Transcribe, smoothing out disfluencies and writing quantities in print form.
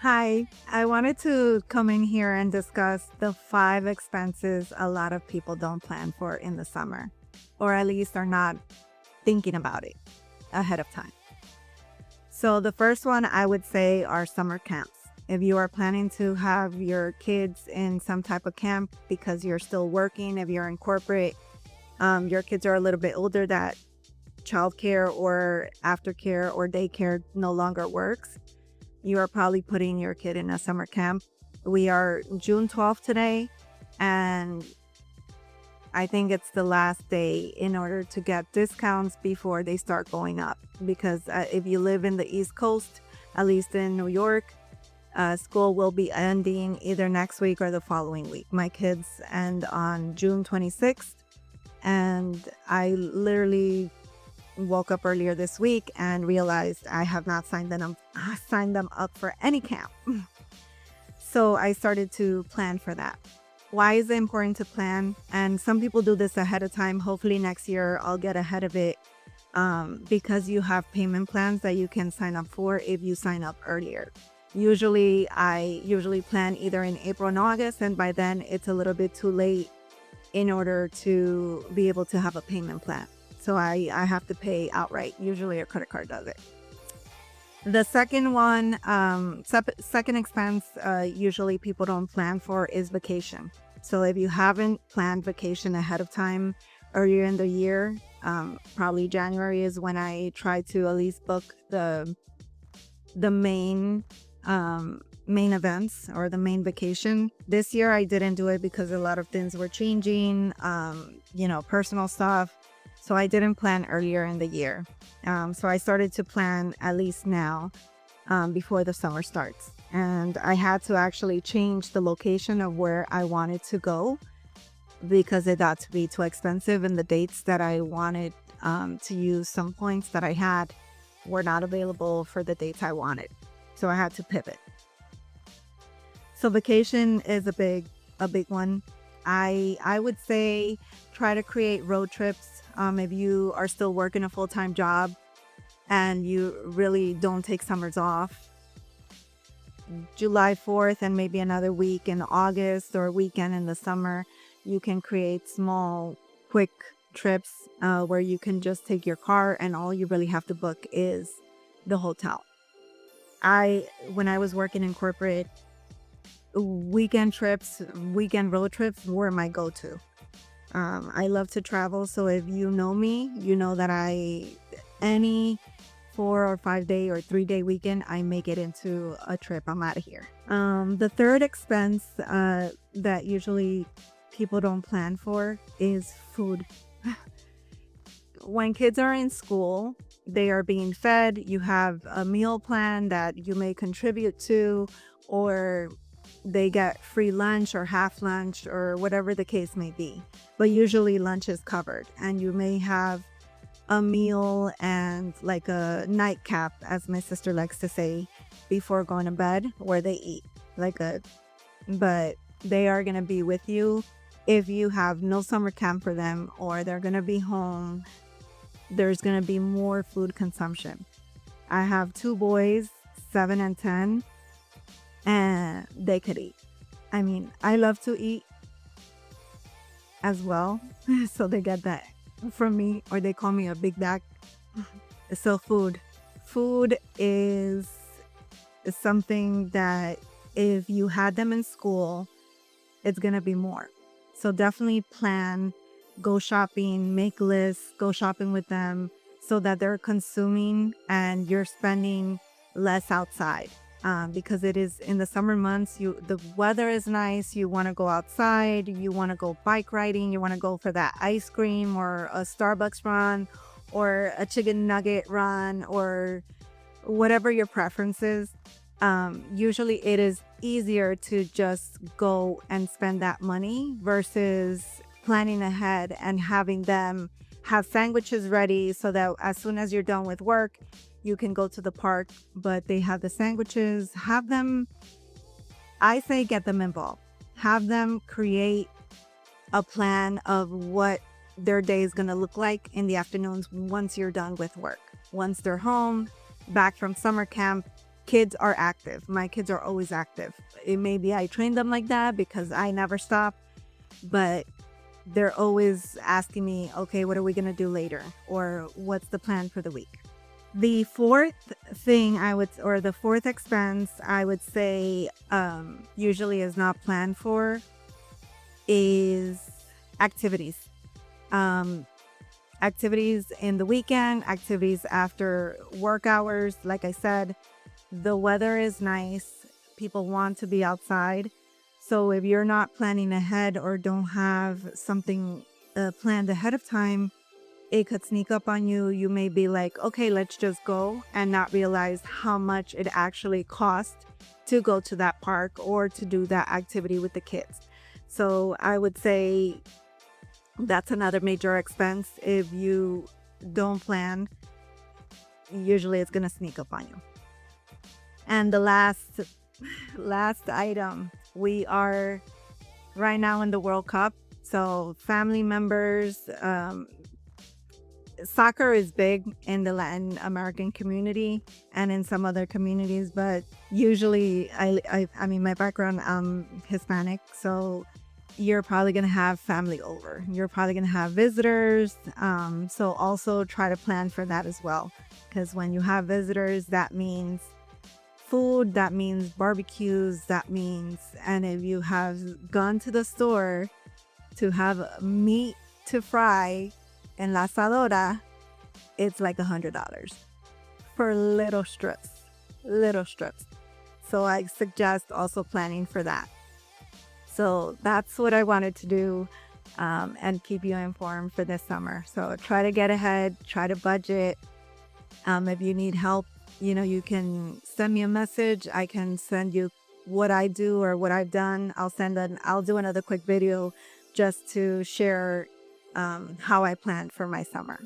Hi, I wanted to come in here and discuss the 5 expenses a lot of people don't plan for in the summer, or at least are not thinking about it ahead of time. So, the first one I would say are summer camps. If you are planning to have your kids in some type of camp because you're still working, if you're in corporate, your kids are a little bit older that childcare or aftercare or daycare no longer works, you are probably putting your kid in a summer camp. We are June 12th today, and I think it's the last day in order to get discounts before they start going up. Because if you live in the East Coast, at least in New York, school will be ending either next week or the following week. My kids end on June 26th, and I literally woke up earlier this week and realized I have not signed them up for any camp. So I started to plan for that. Why is it important to plan? And some people do this ahead of time. Hopefully next year I'll get ahead of it, because you have payment plans that you can sign up for if you sign up earlier. I usually plan either in April and August, and by then it's a little bit too late in order to be able to have a payment plan. So I have to pay outright. Usually a credit card does it. The second one, second expense, usually people don't plan for is vacation. So if you haven't planned vacation ahead of time earlier in the year, probably January is when I try to at least book the main events or the main vacation. This year I didn't do it because a lot of things were changing, personal stuff. So I didn't plan earlier in the year. So I started to plan at least now, before the summer starts. And I had to actually change the location of where I wanted to go because it got to be too expensive, and the dates that I wanted to use, some points that I had were not available for the dates I wanted. So I had to pivot. So vacation is a big one. I would say try to create road trips. If you are still working a full-time job and you really don't take summers off, July 4th and maybe another week in August or a weekend in the summer, you can create small, quick trips where you can just take your car and all you really have to book is the hotel. When I was working in corporate, weekend road trips were my go-to. I love to travel, so if you know me, you know that any 4 or 5 day or 3 day weekend, I make it into a trip. I'm out of here. The third expense that usually people don't plan for is food. When kids are in school, they are being fed. You have a meal plan that you may contribute to, or they get free lunch or half lunch or whatever the case may be. But usually lunch is covered, and you may have a meal and like a nightcap, as my sister likes to say, before going to bed, where they eat but they are going to be with you. If you have no summer camp for them or they're going to be home, there's going to be more food consumption. I have 2 boys, 7 and 10, and they could eat. I mean, I love to eat as well. So they get that from me, or they call me a big bag. So food is something that if you had them in school, it's going to be more. So definitely plan, go shopping, make lists, go shopping with them so that they're consuming and you're spending less outside. Because it is in the summer months, the weather is nice, you want to go outside, you want to go bike riding, you want to go for that ice cream or a Starbucks run or a chicken nugget run or whatever your preference is. Usually it is easier to just go and spend that money versus planning ahead and having them have sandwiches ready so that as soon as you're done with work, you can go to the park, but they have the sandwiches. I say get them involved. Have them create a plan of what their day is going to look like in the afternoons once you're done with work. Once they're home, back from summer camp, kids are active. My kids are always active. It may be I trained them like that because I never stop, but they're always asking me, okay, what are we going to do later? Or what's the plan for the week? The fourth thing or the fourth expense I would say usually is not planned for is activities. Um, Activities in the weekend, activities after work hours. Like I said, the weather is nice. People want to be outside. So if you're not planning ahead or don't have something planned ahead of time, it could sneak up on you. You may be like, okay, let's just go, and not realize how much it actually costs to go to that park or to do that activity with the kids. So I would say that's another major expense. If you don't plan, usually it's going to sneak up on you. And the last item, we are right now in the World Cup. So family members, soccer is big in the Latin American community and in some other communities, but usually I mean, my background, I'm Hispanic, so you're probably going to have family over. You're probably going to have visitors. So also try to plan for that as well. Because when you have visitors, that means food, that means barbecues, that means, and if you have gone to the store to have meat to fry in la asadora, it's like $100 for little strips. So I suggest also planning for that. So that's what I wanted to do and keep you informed for this summer. So try to get ahead, try to budget. If you need help, you can send me a message. I can send you what I do or what I've done. I'll do another quick video just to share how I planned for my summer.